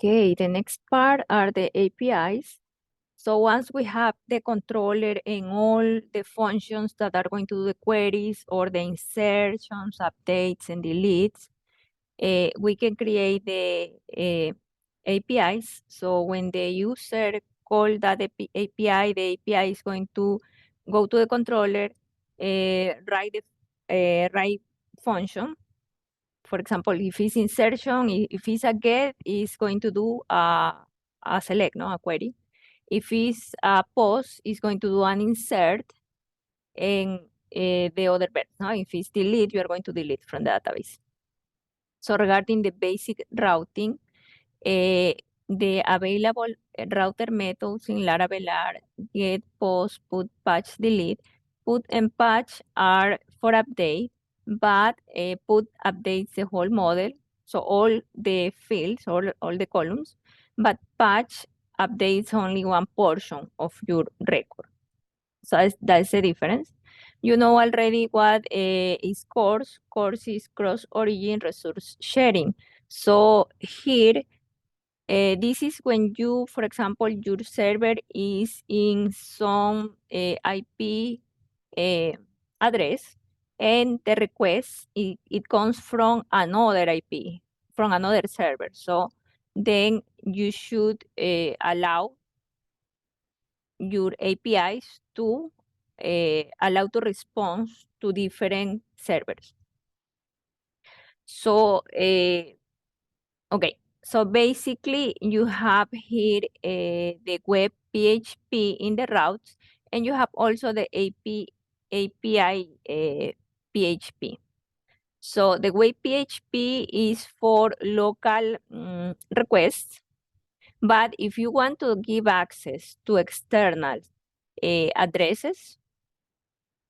Okay, the next part are the APIs. So once we have the controller and all the functions that are going to do the queries or the insertions, updates, and deletes, we can create the APIs. So when the user call that API, the API is going to go to the controller, write the write function. For example, if it's insertion, if it's a get, it's going to do a select, no, a query. If it's a post, it's going to do an insert and the other bit. No? If it's delete, you are going to delete from the database. So regarding the basic routing, the available router methods in Laravel are get, post, put, patch, delete. Put and patch are for update, but put updates the whole model, so all the fields, all the columns, but patch updates only one portion of your record. So that's the difference. You know already what is CORS. CORS is cross-origin resource sharing. So here, this is when you, for example, your server is in some IP address and the request, it comes from another IP, from another server. So then you should allow your APIs to allow to respond to different servers. So, okay, so basically you have here the web PHP in the routes, and you have also the API PHP. So the web PHP is for local requests, but if you want to give access to external addresses,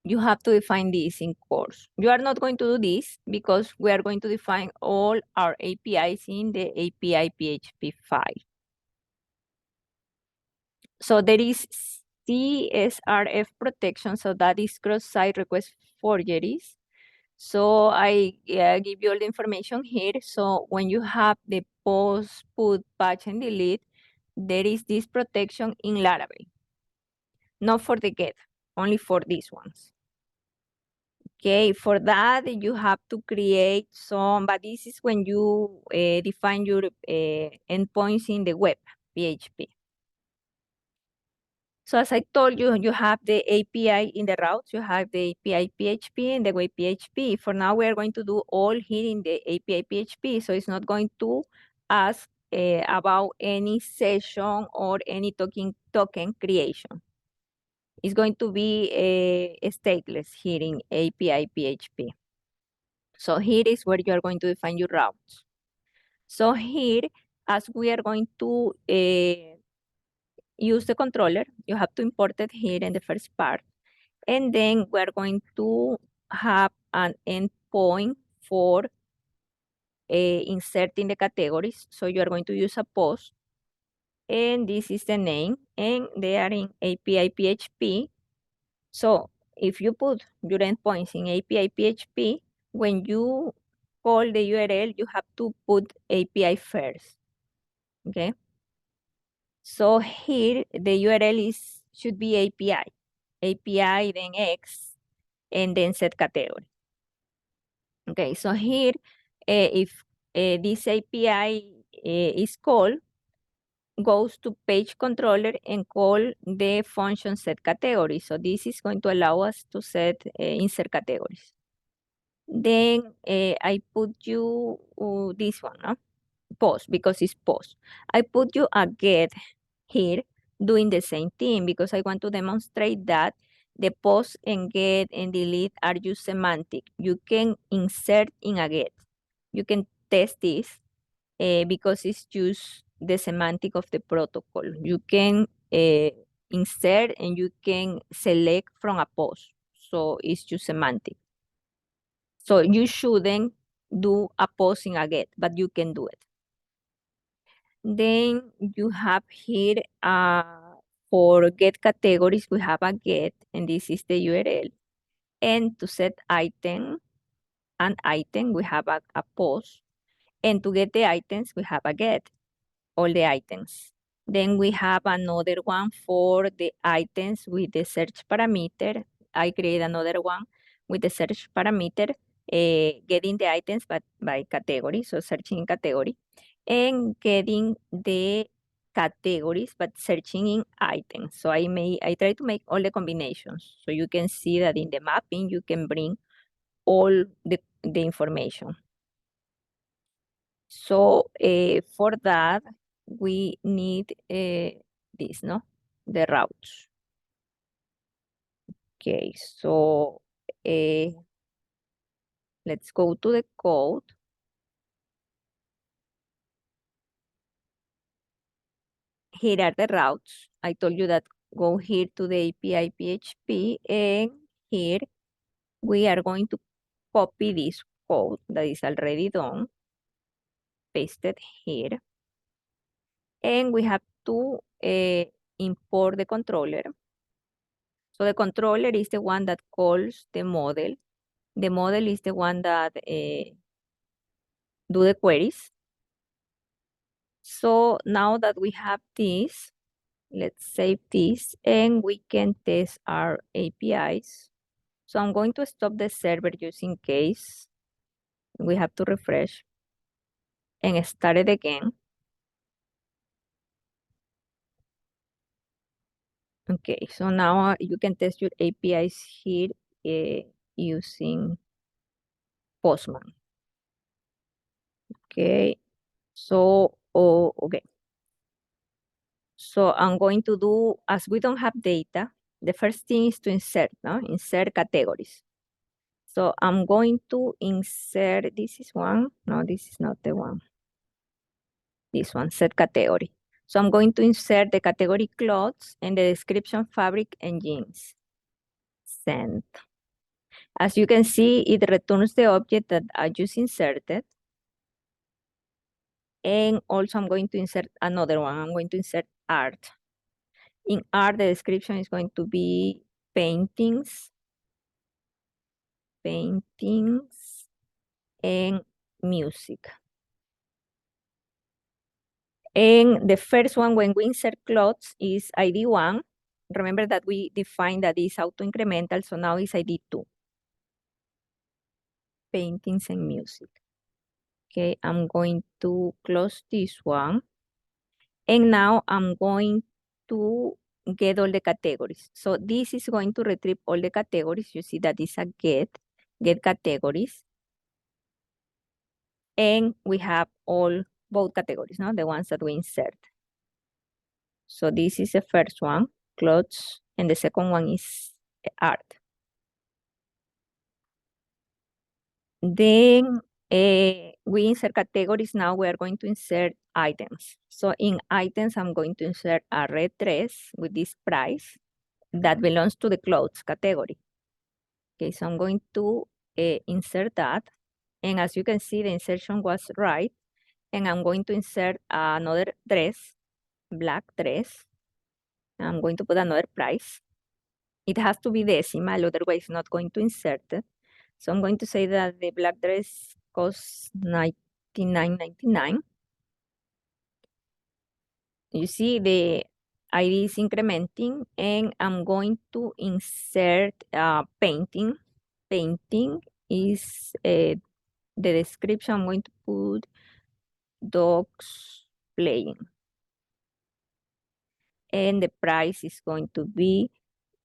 you have to define this in course. You are not going to do this because we are going to define all our APIs in the API PHP file. So there is CSRF protection, so that is cross-site request forgeries. So I give you all the information here. So when you have the post, put, patch, and delete, there is this protection in Laravel. Not for the get, only for these ones. Okay, for that you have to create some, but this is when you define your endpoints in the web PHP. So as I told you, you have the API in the routes, you have the API PHP and the web PHP. For now, we are going to do all here in the API PHP, so it's not going to ask about any session or any token creation. It's going to be stateless here in API PHP. So here is where you are going to define your routes. So here, as we are going to use the controller, you have to import it here in the first part. And then we're going to have an endpoint for inserting the categories. So you are going to use a post. And this is the name. And they are in API PHP. So if you put your endpoints in API PHP, when you call the URL, you have to put API first. Okay. So here the URL should be API, then X, and then set category. Okay, so here, if this API is called, goes to page controller and call the function set category. So this is going to allow us to set insert categories. Then I put you this one, no? Post, because it's post. I put you a get here doing the same thing because I want to demonstrate that the post and get and delete are just semantic. You can insert in a get. You can test this because it's just the semantic of the protocol. You can insert and you can select from a post. So it's just semantic. So you shouldn't do a post in a get, but you can do it. Then you have here for get categories, we have a get, and this is the URL. And to set an item, we have a post. And to get the items, we have a get. all the items. Then we have another one for the items with the search parameter. I create another one with the search parameter, getting the items but by category, so searching in category, and getting the categories but searching in items. So I try to make all the combinations. So you can see that in the mapping you can bring all the information. So for that, we need this, no? The routes. Okay, so let's go to the code. Here are the routes. I told you that go here to the API PHP, and here we are going to copy this code that is already done, paste it here, and we have to import the controller. So the controller is the one that calls the model. The model is the one that do the queries. So now that we have this, let's save this and we can test our APIs. So I'm going to stop the server just in case we have to refresh and start it again. Okay, so now you can test your APIs here using Postman. Okay, so, okay. So I'm going to do, as we don't have data, the first thing is to insert, no? Insert categories. So I'm going to insert, this is one, no, this is not the one. This one, set category. So I'm going to insert the category clothes and the description fabric and jeans. Send. As you can see, it returns the object that I just inserted. And also I'm going to insert another one. I'm going to insert art. In art, the description is going to be paintings, paintings, and music. And the first one, when we insert clothes, is ID 1. Remember that we defined that is auto-incremental, so now it's ID 2. Paintings and music. Okay, I'm going to close this one. And now I'm going to get all the categories. So this is going to retrieve all the categories. You see that is a get categories. And we have both categories, no? The ones that we insert. So this is the first one, clothes, and the second one is art. Then we insert categories. Now we are going to insert items. So in items, I'm going to insert a red dress with this price that belongs to the clothes category. Okay, so I'm going to insert that. And as you can see, the insertion was right. And I'm going to insert another dress, black dress. I'm going to put another price. It has to be decimal, otherwise not going to insert it. So I'm going to say that the black dress costs $99.99. You see the ID is incrementing, and I'm going to insert painting. Painting is the description. I'm going to put dogs playing. And the price is going to be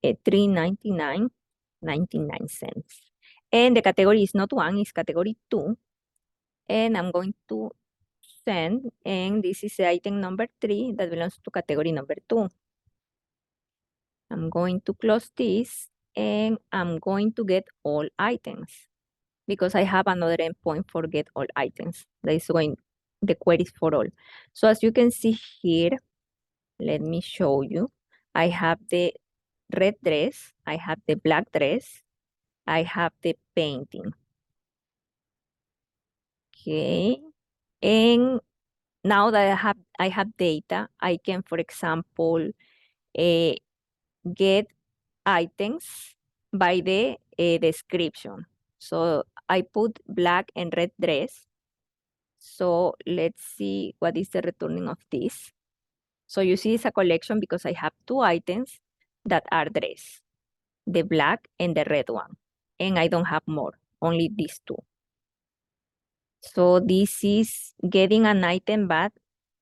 $3.99.99. And the category is not 1, it's category 2. And I'm going to send, and this is item number 3 that belongs to category number 2. I'm going to close this, and I'm going to get all items because I have another endpoint for get all items that is going the queries for all. So as you can see here, let me show you. I have the red dress, I have the black dress, I have the painting. Okay, and now that I have data, I can, for example, get items by the description. So I put black and red dress. So let's see what is the returning of this. So you see it's a collection because I have two items that are dress, the black and the red one. And I don't have more, only these two. So this is getting an item back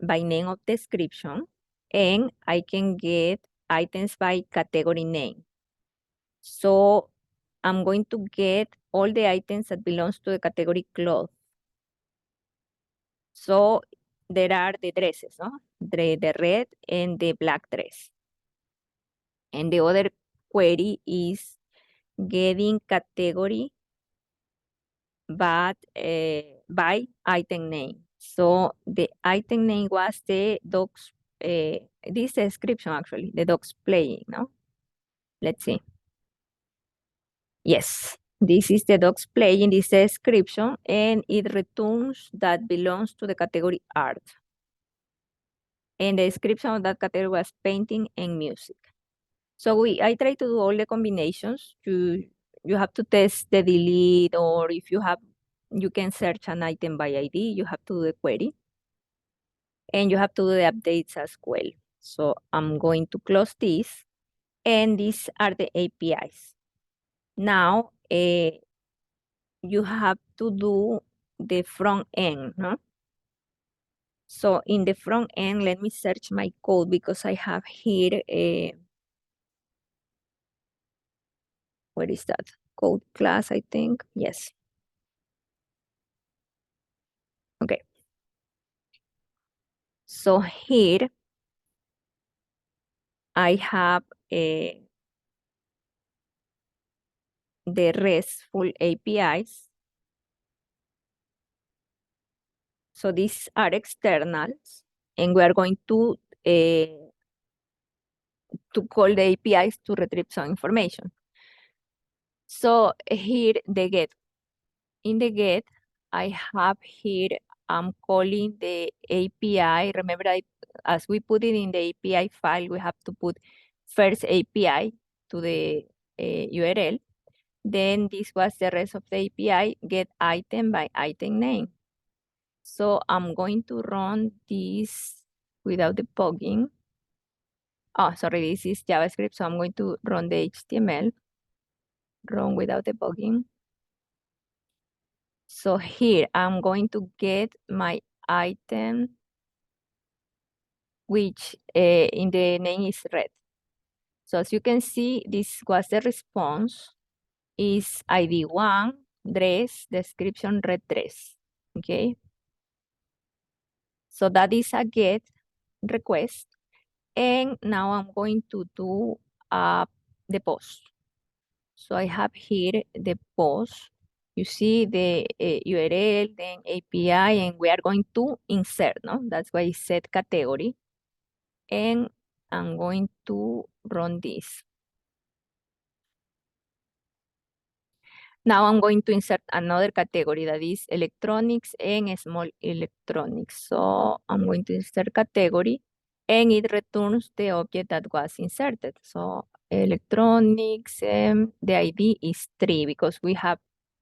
by name of description, and I can get items by category name. So I'm going to get all the items that belongs to the category clothes. So there are the dresses, no? The red and the black dress. And the other query is getting category but by item name. So the item name was the dogs, this description actually, the dogs playing, no? Let's see. Yes, this is the dogs playing, this description, and it returns that belongs to the category art. And the description of that category was painting and music. So I try to do all the combinations. You have to test the delete, or if you can search an item by ID, you have to do the query. And you have to do the updates as well. So I'm going to close this, and these are the APIs. Now, you have to do the front end, no? So in the front end, let me search my code because I have here where is that? Code class, I think. Yes. Okay. So here I have the RESTful APIs. So these are externals, and we are going to call the APIs to retrieve some information. So here the get. In the get, I have here, I'm calling the API. Remember, as we put it in the API file, we have to put first API to the URL. Then this was the rest of the API, get item by item name. So I'm going to run this without debugging. Oh, sorry, this is JavaScript, so I'm going to run the HTML, run without debugging. So here I'm going to get my item, which in the name is red. So as you can see, this was the response, is ID 1, dress, description, red dress, okay? So that is a get request. And now I'm going to do the post. So I have here the post. You see the URL, then API, and we are going to insert, no? That's why it said category. And I'm going to run this. Now I'm going to insert another category that is electronics and small electronics. So I'm going to insert category, and it returns the object that was inserted. So electronics, the ID is 3 because we have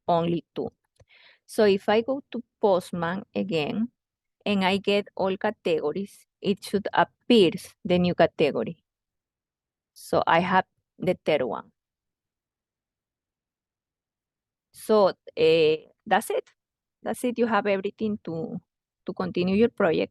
only 2. So if I go to Postman again and I get all categories, it should appear the new category. So I have the third one. So that's it. That's it. You have everything to continue your project.